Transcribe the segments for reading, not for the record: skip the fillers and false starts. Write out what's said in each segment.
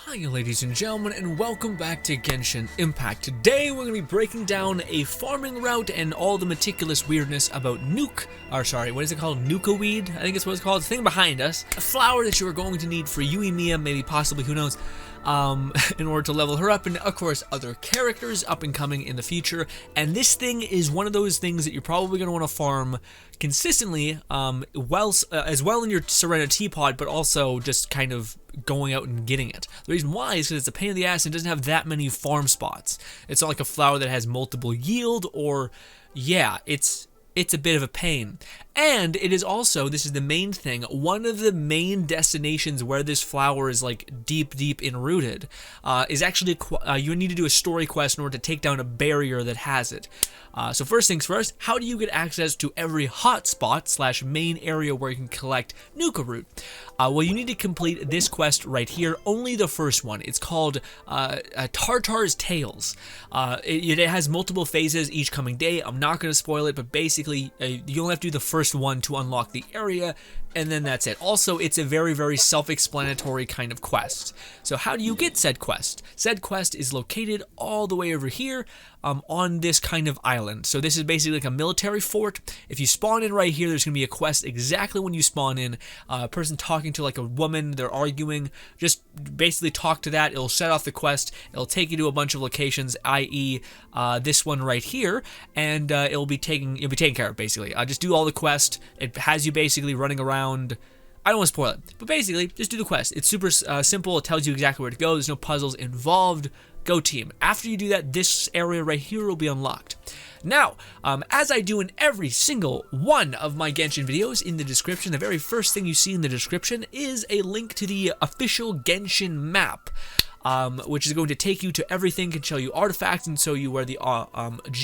Hi ladies and gentlemen, and welcome back to Genshin Impact. Today we're going to be breaking down a farming route and all the meticulous weirdness about what is it called? Nuka weed? I think it's what it's called. The thing behind us. A flower that you are going to need for Yui Mia, maybe possibly, who knows, in order to level her up, and of course other characters up and coming in the future. And this thing is one of those things that you're probably going to want to farm consistently, as well in your Serena teapot, but also just kind of going out and getting it. The reason why is because it's a pain in the ass and doesn't have that many farm spots. It's not like a flower that has multiple yield, or it's a bit of a pain. And it is also, this is the main thing, one of the main destinations where this flower is like deep enrooted is actually you need to do a story quest in order to take down a barrier that has it. So first things first, how do you get access to every hotspot / main area where you can collect Nuka root? Well, you need to complete this quest right here, only the first one. It's called Tartar's Tales. It has multiple phases each coming day. I'm not going to spoil it, but basically you only have to do the first one to unlock the area, and then that's it. Also, it's a very self-explanatory kind of quest. So how do you get said quest? Said quest is located all the way over here on this kind of island. So this is basically like a military fort. If you spawn in right here, there's going to be a quest exactly when you spawn in. A person talking to like a woman, they're arguing. Just basically talk to that. It'll set off the quest. It'll take you to a bunch of locations, i.e. This one right here, and you'll be taken care of basically. Just do all the quest. It has you basically running around. I don't want to spoil it, but basically just do the quest. It's super simple. It tells you exactly where to go. There's no puzzles involved. Go team. After you do that, this area right here will be unlocked. Now, as I do in every single one of my Genshin videos, in the description, the very first thing you see in the description is a link to the official Genshin map, which is going to take you to everything, can show you artifacts, and show you where the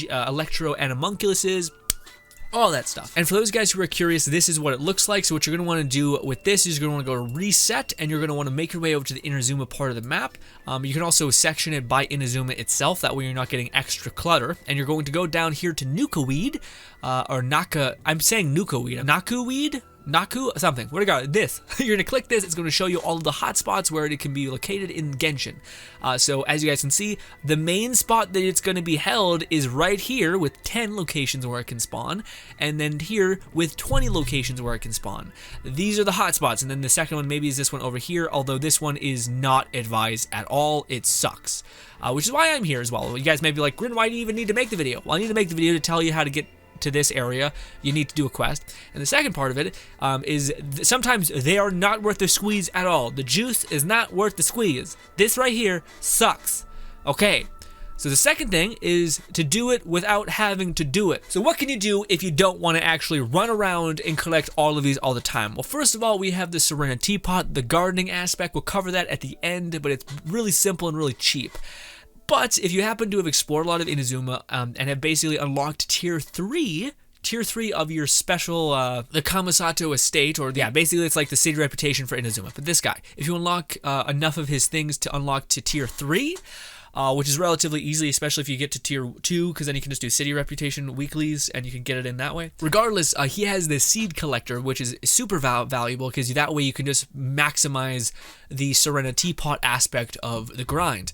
Electro Animunculus is. All that stuff. And for those guys who are curious, this is what it looks like. So what you're going to want to do with this is you're going to want to go to reset, and you're going to want to make your way over to the Inazuma part of the map. You can also section it by Inazuma itself, that way you're not getting extra clutter. And you're going to go down here to Nuka weed, or Naka, I'm saying Nuka weed, Naku weed? Naku? Something. What do I got? This. You're going to click this. It's going to show you all of the hotspots where it can be located in Genshin. So as you guys can see, the main spot that it's going to be held is right here with 10 locations where it can spawn, and then here with 20 locations where it can spawn. These are the hotspots, and then the second one maybe is this one over here, although this one is not advised at all. It sucks. Which is why I'm here as well. You guys may be like, Grin, why do you even need to make the video? Well, I need to make the video to tell you how to get to this area. You need to do a quest. And the second part of it is sometimes they are not worth the squeeze at all. The juice is not worth the squeeze. This right here sucks. Okay. So the second thing is to do it without having to do it. So what can you do if you don't want to actually run around and collect all of these all the time? Well, first of all, we have the Serena teapot, the gardening aspect. We'll cover that at the end, but it's really simple and really cheap. But if you happen to have explored a lot of Inazuma and have basically unlocked tier 3 of your special, the Kamisato estate, or basically it's like the city reputation for Inazuma. But this guy, if you unlock enough of his things to unlock to tier 3, which is relatively easy, especially if you get to tier 2, because then you can just do city reputation weeklies and you can get it in that way. Regardless, he has this seed collector, which is super valuable because that way you can just maximize the Serena teapot aspect of the grind.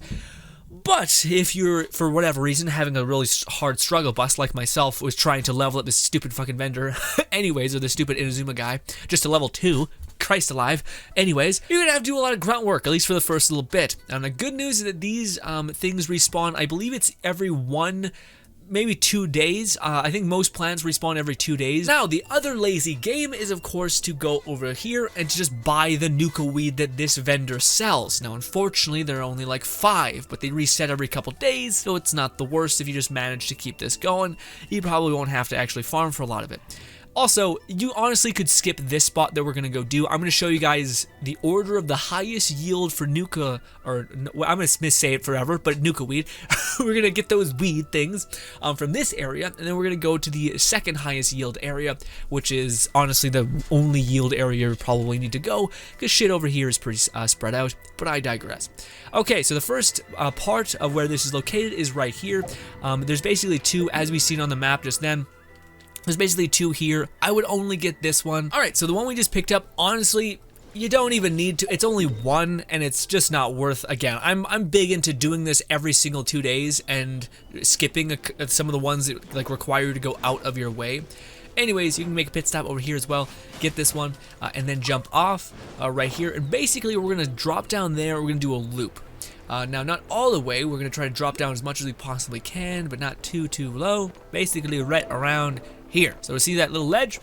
But if you're, for whatever reason, having a really hard struggle bus like myself, was trying to level up this stupid fucking vendor anyways, or the stupid Inazuma guy, just to level 2, Christ alive. Anyways, you're gonna have to do a lot of grunt work, at least for the first little bit. And the good news is that these things respawn, I believe it's every maybe 2 days. I think most plants respawn every 2 days. Now, the other lazy game is, of course, to go over here and to just buy the Nuka weed that this vendor sells. Now, unfortunately, there are only like 5, but they reset every couple days, so it's not the worst if you just manage to keep this going. You probably won't have to actually farm for a lot of it. Also, you honestly could skip this spot that we're going to go do. I'm going to show you guys the order of the highest yield for Nuka, or I'm going to missay it forever, but Nuka weed. We're going to get those weed things from this area, and then we're going to go to the second highest yield area, which is honestly the only yield area you probably need to go, because shit over here is pretty spread out, but I digress. Okay, so the first part of where this is located is right here. There's basically 2, as we've seen on the map just then. There's basically 2 here. I would only get this one. All right, so the one we just picked up, honestly, you don't even need to. It's only one, and it's just not worth. Again, I'm big into doing this every single 2 days and skipping some of the ones that like require you to go out of your way. Anyways, you can make a pit stop over here as well, get this one, and then jump off right here. And basically, we're gonna drop down there. We're gonna do a loop. Now, not all the way. We're gonna try to drop down as much as we possibly can, but not too low. Basically, right around here. So we see that little ledge.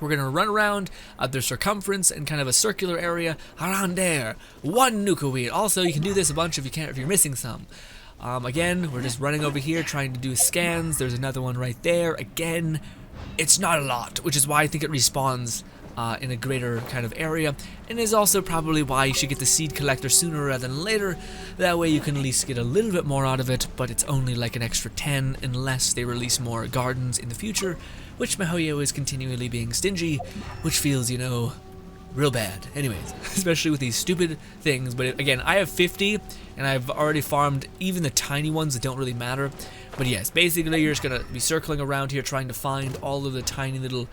We're gonna run around the circumference and kind of a circular area around there. One Naku weed. Also, you can do this a bunch if you're missing some. Again, we're just running over here trying to do scans. There's another one right there. Again, it's not a lot, which is why I think it respawns in a greater kind of area, and is also probably why you should get the seed collector sooner rather than later. That way you can at least get a little bit more out of it, but it's only like an extra 10 unless they release more gardens in the future, which MiHoYo is continually being stingy, which feels, you know, real bad. Anyways, especially with these stupid things. But again, I have 50, and I've already farmed even the tiny ones that don't really matter. But yes, basically you're just gonna be circling around here trying to find all of the tiny little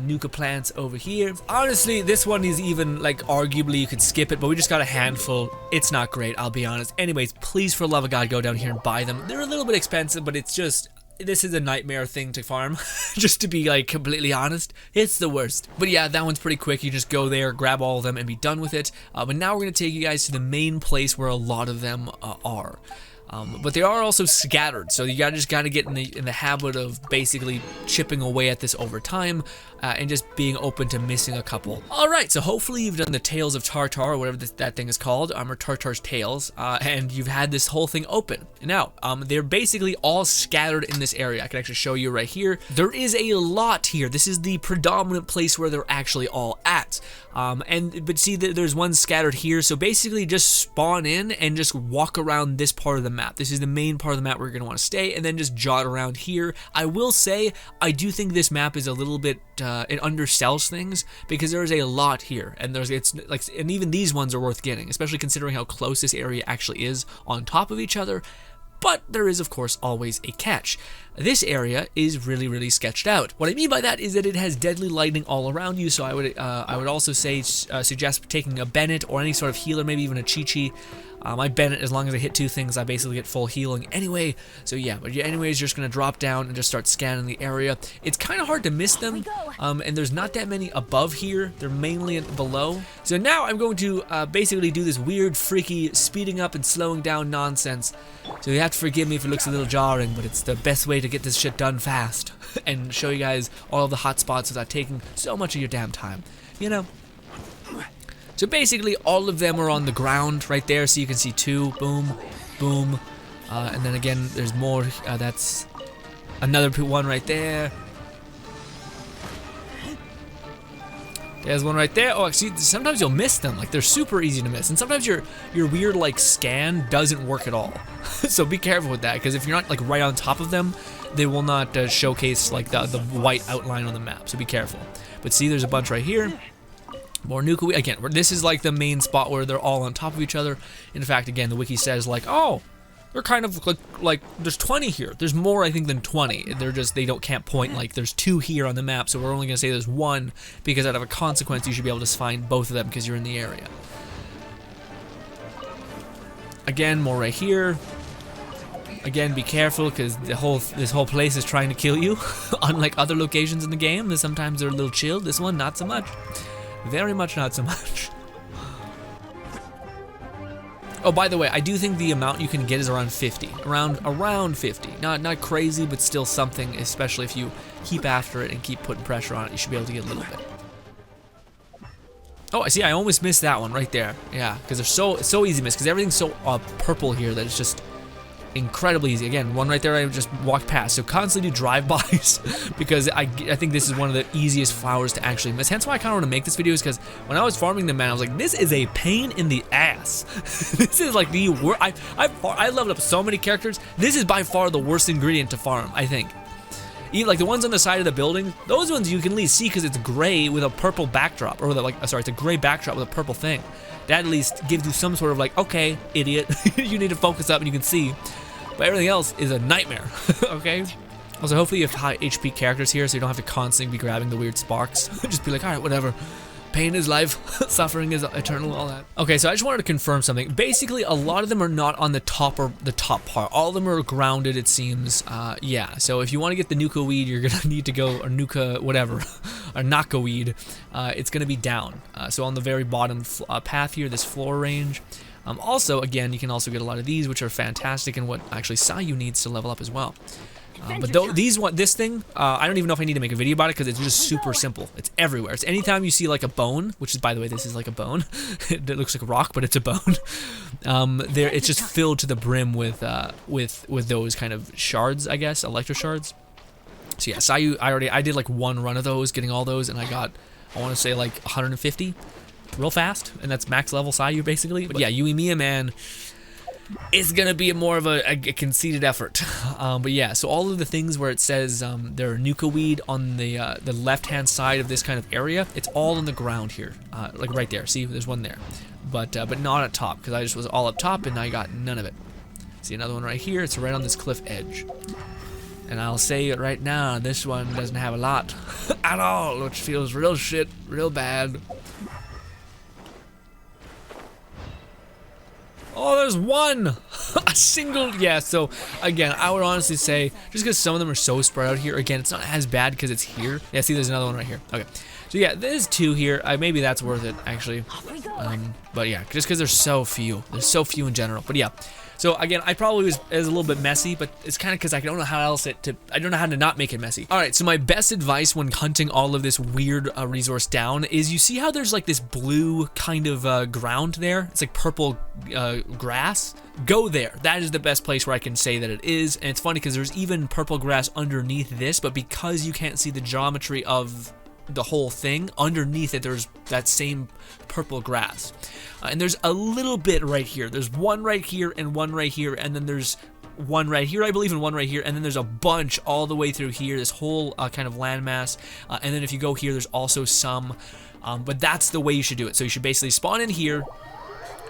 Nuka plants over here. Honestly, this one is even, like, arguably you could skip it, but we just got a handful. It's not great, I'll be honest. Anyways, please, for the love of God, go down here and buy them. They're a little bit expensive, but it's just, this is a nightmare thing to farm. Just to be, like, completely honest, it's the worst. But yeah, that one's pretty quick. You just go there, grab all of them, and be done with it. But now we're gonna take you guys to the main place where a lot of them are. But they are also scattered, so you just gotta get in the habit of basically chipping away at this over time, and just being open to missing a couple. Alright, so hopefully you've done the Tales of Tartar, or whatever that thing is called, or Tartar's Tales, and you've had this whole thing open. Now, they're basically all scattered in this area. I can actually show you right here. There is a lot here. This is the predominant place where they're actually all at. But see, there's one scattered here, so basically just spawn in and just walk around this part of the map. This is the main part of the map where you're going to want to stay, and then just jot around here. I will say, I do think this map is a little bit, it undersells things, because there's a lot here, and and even these ones are worth getting, especially considering how close this area actually is on top of each other. But there is, of course, always a catch. This area is really sketched out. What I mean by that is that it has deadly lightning all around you, so I would also say suggest taking a Bennett or any sort of healer, maybe even a Chi-Chi. My Bennett, as long as I hit 2 things, I basically get full healing anyway. So yeah, but anyways, you're just gonna drop down and just start scanning the area. It's kind of hard to miss them, and there's not that many above here. They're mainly below. So now I'm going to basically do this weird, freaky speeding up and slowing down nonsense. So you have to forgive me if it looks a little jarring, but it's the best way to get this shit done fast and show you guys all of the hot spots without taking so much of your damn time, you know. So basically, all of them are on the ground right there, so you can see 2, boom, boom, and then again, there's more, that's another one right there. There's one right there. Oh, actually, sometimes you'll miss them, like they're super easy to miss, and sometimes your weird, like, scan doesn't work at all. So be careful with that, because if you're not, like, right on top of them, they will not showcase, like, the white outline on the map, so be careful. But see, there's a bunch right here. More Naku. Again, this is like the main spot where they're all on top of each other. In fact, again, the wiki says like, oh, they're kind of like there's 20 here. There's more, I think, than 20. They can't point like there's 2 here on the map, so we're only gonna say there's 1 because out of a consequence you should be able to find both of them because you're in the area. Again, more right here. Again, be careful because this whole place is trying to kill you. Unlike other locations in the game, sometimes they're a little chill. This one, not so much. Very much not so much. Oh, by the way, I do think the amount you can get is around 50. Around 50. Not crazy, but still something, especially if you keep after it and keep putting pressure on it, you should be able to get a little bit. Oh, I see, I almost missed that one right there. Yeah, because they're so easy to miss, because everything's so purple here that it's just incredibly easy. Again, one right there I just walked past. So constantly do drive-bys because I think this is one of the easiest flowers to actually miss. Hence why I kind of want to make this video, is because when I was farming them, man, I was like, this is a pain in the ass. This is like the worst. I leveled up so many characters. This is by far the worst ingredient to farm, I think. Even like the ones on the side of the building, those ones you can at least see because it's gray with a purple backdrop, or it's a gray backdrop with a purple thing. That at least gives you some sort of like, okay, idiot, you need to focus up and you can see. But everything else is a nightmare, okay? Also, hopefully you have high HP characters here so you don't have to constantly be grabbing the weird sparks. Just be like, alright, whatever. pain is life, suffering is eternal, all that. Okay, so I just wanted to confirm something. Basically, a lot of them are not on the top or the top part. All of them are grounded, it seems. Yeah, so if you want to get the Nuka weed, you're gonna need to go, or Nuka, whatever, or Naku weed, it's gonna be down. So on the very bottom path here, this floor range. Also, again, you can also get a lot of these, which are fantastic, and what actually Sayu needs to level up as well. But this thing, I don't even know if I need to make a video about it because it's just super simple. It's everywhere. It's anytime you see like a bone, which is, by the way, this is like a bone. It looks like a rock, but it's a bone. It's just filled to the brim with those kind of shards, I guess, electro shards. So yeah, Sayu, I did like one run of those, getting all those, and I got, I want to say like 150. Real fast, and that's max level Sayu basically. But yeah, Yuimiya, man, it's gonna be more of a conceited effort. But yeah, so all of the things where it says there are Nuka weed on the left hand side of this kind of area, it's all on the ground here, like right there. See, there's one there, but not at top because I just was all up top and I got none of it. See another one right here. It's right on this cliff edge. And I'll say it right now, this one doesn't have a lot at all, which feels real shit, real bad. Oh, there's one! A single, yeah, so again, I would honestly say, just because some of them are so spread out here, again, it's not as bad because it's here. Yeah, see, there's another one right here. Okay, so yeah, there's two here. Maybe that's worth it, actually. But yeah, just because there's so few. There's so few in general, but yeah. So again, I probably was a little bit messy, but it's kind of because I don't know how else I don't know how to not make it messy. All right, so my best advice when hunting all of this weird resource down is you see how there's like this blue kind of ground there? It's like purple grass. Go there. That is the best place where I can say that it is. And it's funny because there's even purple grass underneath this, but because you can't see the geometry of the whole thing, underneath it there's that same purple grass, and there's a little bit right here. There's one right here and one right here, and then there's one right here, I believe, and one right here, and then there's a bunch all the way through here, this whole kind of landmass, and then if you go here there's also some, but that's the way you should do it. So you should basically spawn in here,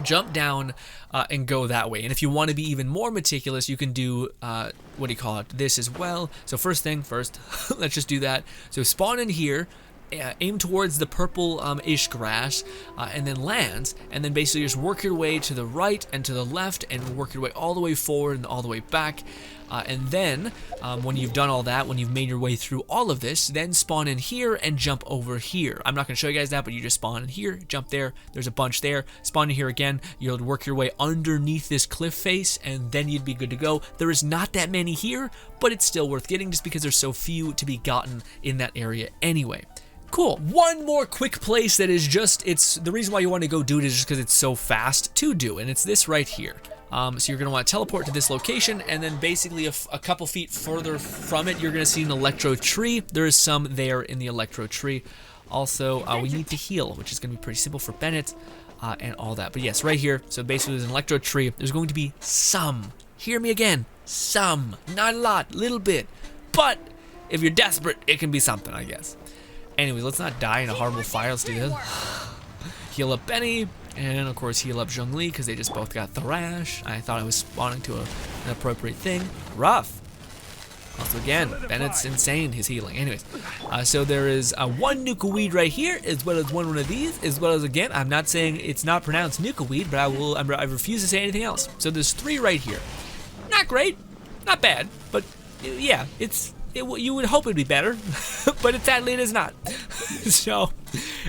jump down, and go that way. And if you want to be even more meticulous, you can do what do you call it, this as well. So first thing first, let's just do that. So spawn in here, aim towards the purple-ish grass, and then lands, and then basically just work your way to the right and to the left, and work your way all the way forward and all the way back. And then, when you've done all that, when you've made your way through all of this, then spawn in here and jump over here. I'm not going to show you guys that, but you just spawn in here, jump there, there's a bunch there, spawn in here again, you'll work your way underneath this cliff face, and then you'd be good to go. There is not that many here, but it's still worth getting just because there's so few to be gotten in that area anyway. Cool. One more quick place that is just, it's the reason why you want to go do it is just because it's so fast to do, and it's this right here. So you're going to want to teleport to this location, and then basically a couple feet further from it, you're going to see an electro tree. There is some there in the electro tree. Also, we need to heal, which is going to be pretty simple for Bennett, and all that. But yes, right here, so basically there's an electro tree. There's going to be some, hear me again, some, not a lot, little bit, but if you're desperate, it can be something, I guess. Anyways, let's not die in a horrible fire. Let's do this. Heal up Benny, and of course heal up Zhongli because they just both got thrash. I thought I was spawning to an appropriate thing. Rough. Also again, Bennett's insane, his healing. Anyways, so there is one Nuka weed right here, as well as one of these, as well as, again, I'm not saying it's not pronounced Nuka weed, but I refuse to say anything else. So there's three right here. Not great, not bad, but yeah, you would hope it'd be better, but sadly it is not. So,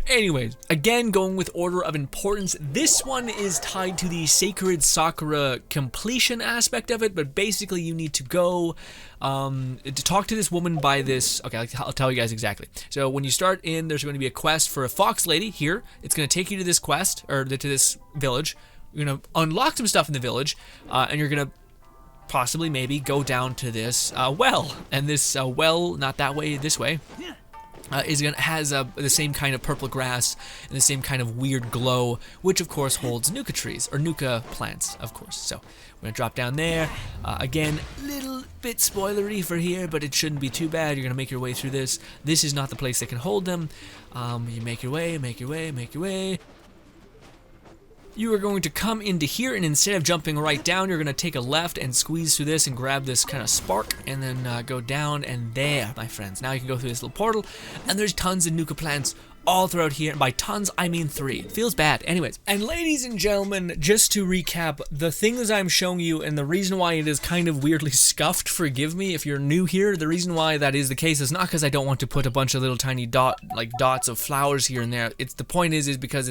anyways, again, going with order of importance, this one is tied to the Sacred Sakura completion aspect of it, but basically you need to go to talk to this woman by this, okay, I'll tell you guys exactly. So when you start in, there's going to be a quest for a fox lady here. It's going to take you to this quest, or to this village. You're going to unlock some stuff in the village, and you're going to possibly maybe go down to this well, and this well, not that way, this way, has the same kind of purple grass and the same kind of weird glow, which of course holds Nuka trees, or Nuka plants, of course. So we're gonna drop down there. Again, little bit spoilery for here, but it shouldn't be too bad. You're gonna make your way through this. This is not the place that can hold them. You make your way, make your way, make your way. You are going to come into here, and instead of jumping right down, you're going to take a left and squeeze through this and grab this kind of spark, and then go down, and there, my friends. Now you can go through this little portal, and there's tons of Nuka plants all throughout here. And by tons, I mean 3. Feels bad. Anyways, and ladies and gentlemen, just to recap, the things I'm showing you and the reason why it is kind of weirdly scuffed, forgive me if you're new here, the reason why that is the case is not because I don't want to put a bunch of little tiny dots of flowers here and there. It's the point is because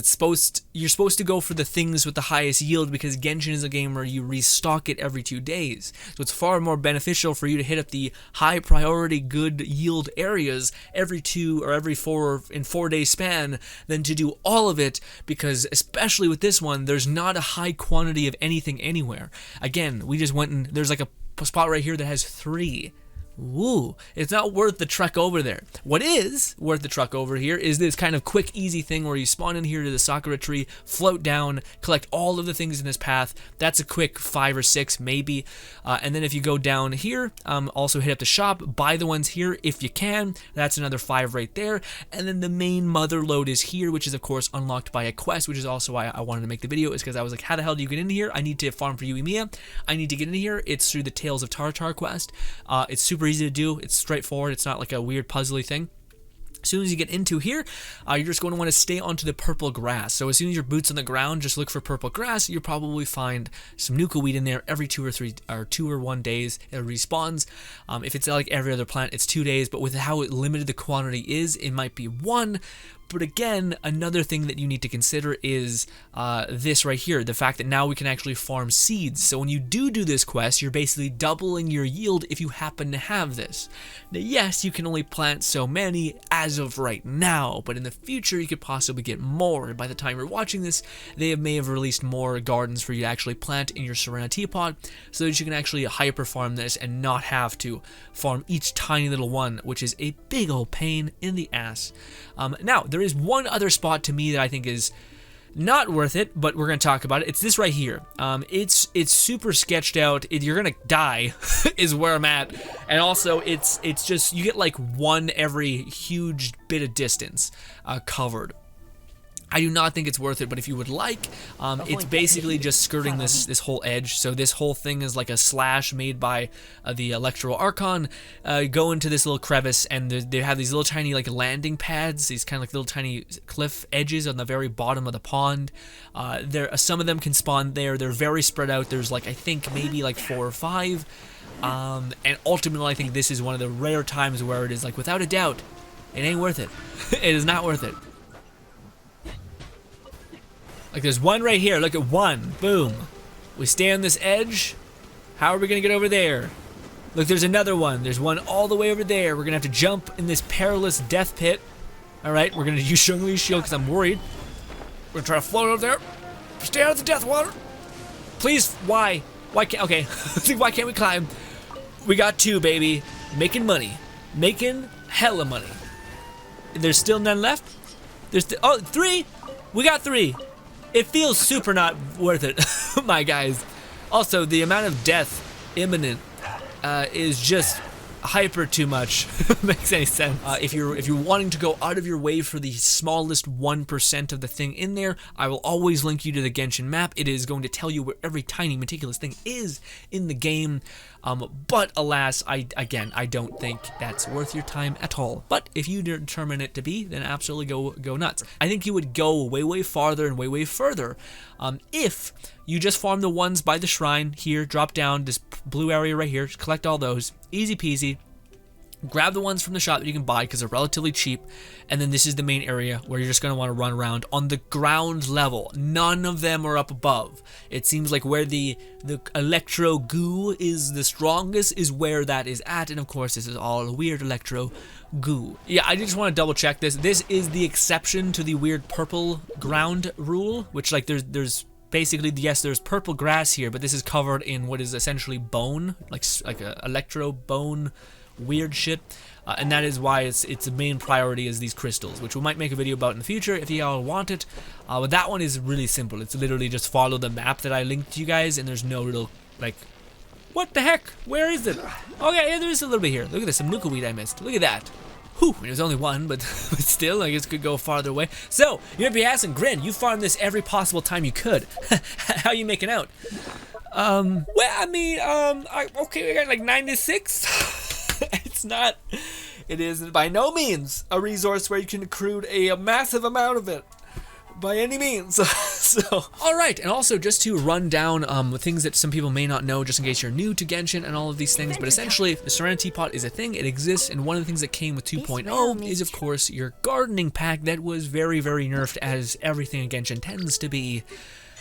you're supposed to go for the things with the highest yield, because Genshin is a game where you restock it every 2 days. So it's far more beneficial for you to hit up the high priority good yield areas every 2 or every 4 in 4 day span than to do all of it, because especially with this one, there's not a high quantity of anything anywhere. Again, we just went and there's like a spot right here that has 3. Woo, it's not worth the trek over there. What is worth the trek over here is this kind of quick, easy thing where you spawn in here to the Sakura tree, float down, collect all of the things in this path. That's a quick 5 or 6 maybe. And then if you go down here, also hit up the shop, buy the ones here if you can. That's another 5 right there. And then the main mother lode is here, which is of course unlocked by a quest, which is also why I wanted to make the video, is because I was like, how the hell do you get in here? I need to farm for Yuimiya. I need to get in here. It's through the Tales of Tartar quest. It's super easy to do. It's straightforward. It's not like a weird puzzly thing. As soon as you get into here, you're just going to want to stay onto the purple grass. So as soon as your boot's on the ground, just look for purple grass. You'll probably find some Naku weed in there every 2 or 1 days. It respawns. If it's like every other plant, it's 2 days. But with how limited the quantity is, it might be 1. But again, another thing that you need to consider is this right here, the fact that now we can actually farm seeds. So when you do this quest, you're basically doubling your yield if you happen to have this. Now, yes, you can only plant so many as of right now, but in the future, you could possibly get more. And by the time you're watching this, they may have released more gardens for you to actually plant in your Serenity Pod, so that you can actually hyper farm this and not have to farm each tiny little one, which is a big old pain in the ass. Now, there is one other spot to me that I think is not worth it, but we're going to talk about it. It's this right here. It's super sketched out. You're going to die is where I'm at. And also, it's just, you get like 1 every huge bit of distance covered. I do not think it's worth it, but if you would like, it's basically just skirting this whole edge. So this whole thing is like a slash made by the Electro Archon. Go into this little crevice, and they have these little tiny like landing pads, these kind of like little tiny cliff edges on the very bottom of the pond. Some of them can spawn there. They're very spread out. There's like, I think maybe like 4 or 5. And ultimately, I think this is one of the rare times where it is like, without a doubt, it ain't worth it. It is not worth it. Like, there's 1 right here. Look at 1. Boom. We stay on this edge. How are we going to get over there? Look, there's another one. There's 1 all the way over there. We're going to have to jump in this perilous death pit. All right, we're going to use Shungli's shield because I'm worried. We're going to try to float over there. Stay out of the death water. Please, why? Why can't, okay. Why can't we climb? We got 2, baby. Making money. Making hella money. There's still none left? There's, oh, 3. We got 3. It feels super not worth it, my guys. Also, the amount of death imminent is just hyper too much. Makes any sense. If you're wanting to go out of your way for the smallest 1% of the thing in there, I will always link you to the Genshin map. It is going to tell you where every tiny meticulous thing is in the game. But alas, I don't think that's worth your time at all. But if you determine it to be, then absolutely go nuts. I think you would go way farther and way further if you just farm the ones by the shrine here, drop down this blue area right here, just collect all those, easy peasy. Grab the ones from the shop that you can buy because they're relatively cheap, and then this is the main area where you're just going to want to run around on the ground level. None of them are up above. It seems like where the electro goo is the strongest is where that is at, and of course this is all weird electro goo. Yeah, I just want to double check this. This is the exception to the weird purple ground rule, which like there's basically, yes, there's purple grass here, but this is covered in what is essentially bone, like a electro bone weird shit, and that is why its the main priority is these crystals, which we might make a video about in the future if you all want it. But that one is really simple. It's literally just follow the map that I linked to you guys, and there's no real like, what the heck? Where is it? Okay, yeah, there's a little bit here. Look at this, some Naku weed I missed. Look at that. Whew, there's only 1, but still, I guess it could go farther away. So, you might be asking, Grin, you farmed this every possible time you could. How you making out? Well, I mean, okay, we got like 96. It is by no means a resource where you can accrue a massive amount of it. By any means. So, alright, and also just to run down things that some people may not know, just in case you're new to Genshin and all of these things, but essentially, the Serenity Pot is a thing, it exists, and one of the things that came with 2.0 is, of course, your gardening pack that was very, very nerfed, as everything in Genshin tends to be.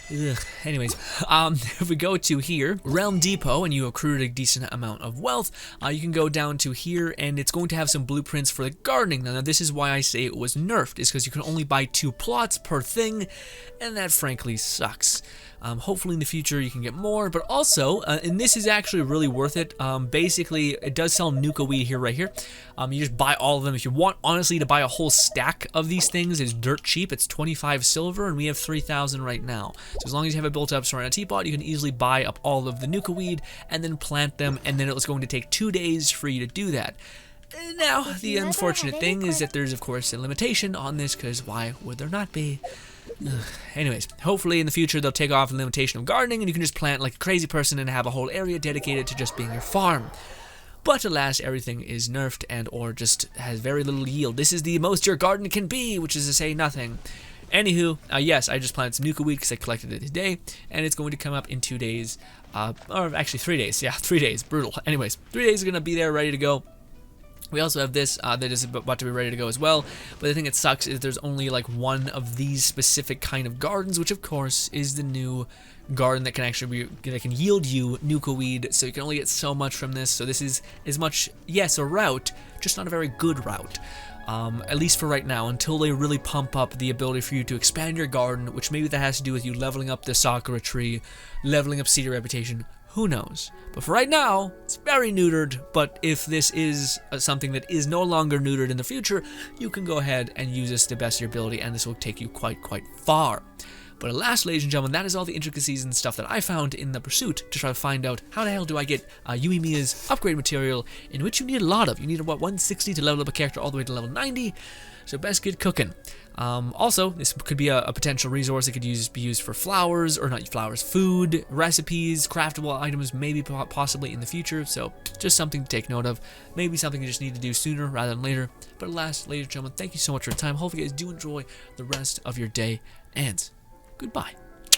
Ugh. Anyways, if we go to here, Realm Depot, and you accrued a decent amount of wealth, you can go down to here, and it's going to have some blueprints for the gardening. Now, this is why I say it was nerfed, is because you can only buy 2 plots per thing, and that frankly sucks. Hopefully in the future you can get more, but also, and this is actually really worth it, basically it does sell Nuka weed here, right here. You just buy all of them. If you want, honestly, to buy a whole stack of these things, it's dirt cheap. It's 25 silver, and we have 3,000 right now. So as long as you have a built up Serenity Pot, you can easily buy up all of the Nuka weed and then plant them, and then it's going to take 2 days for you to do that. Now, the unfortunate thing is that there's, of course, a limitation on this, because why would there not be? Anyways, hopefully in the future they'll take off the limitation of gardening, and you can just plant like a crazy person and have a whole area dedicated to just being your farm. But alas, everything is nerfed and or just has very little yield. This is the most your garden can be, which is to say nothing. Anywho, yes, I just planted some Nuka weed because I collected it today, and it's going to come up in 2 days, or actually 3 days. Yeah, 3 days, brutal. Anyways, 3 days are going to be there ready to go. We also have this that is about to be ready to go as well, but the thing that sucks is there's only like one of these specific kind of gardens, which of course is the new garden that can actually be, that can yield you Nuka weed, so you can only get so much from this. So this is as much, yes, a route, just not a very good route. At least for right now, until they really pump up the ability for you to expand your garden, which maybe that has to do with you leveling up the Sakura tree, leveling up Cedar Reputation, who knows. But for right now, it's very neutered, but if this is something that is no longer neutered in the future, you can go ahead and use this to the best of your ability, and this will take you quite far. But alas, ladies and gentlemen, that is all the intricacies and stuff that I found in the pursuit to try to find out how the hell do I get Yumi Mia's upgrade material, in which you need a lot of. You need about 160 to level up a character all the way to level 90, so best get cooking. Also, this could be a potential resource that could be used for flowers, or not flowers, food, recipes, craftable items, maybe possibly in the future, so just something to take note of. Maybe something you just need to do sooner rather than later. But alas, ladies and gentlemen, thank you so much for your time. Hopefully you guys do enjoy the rest of your day, and goodbye.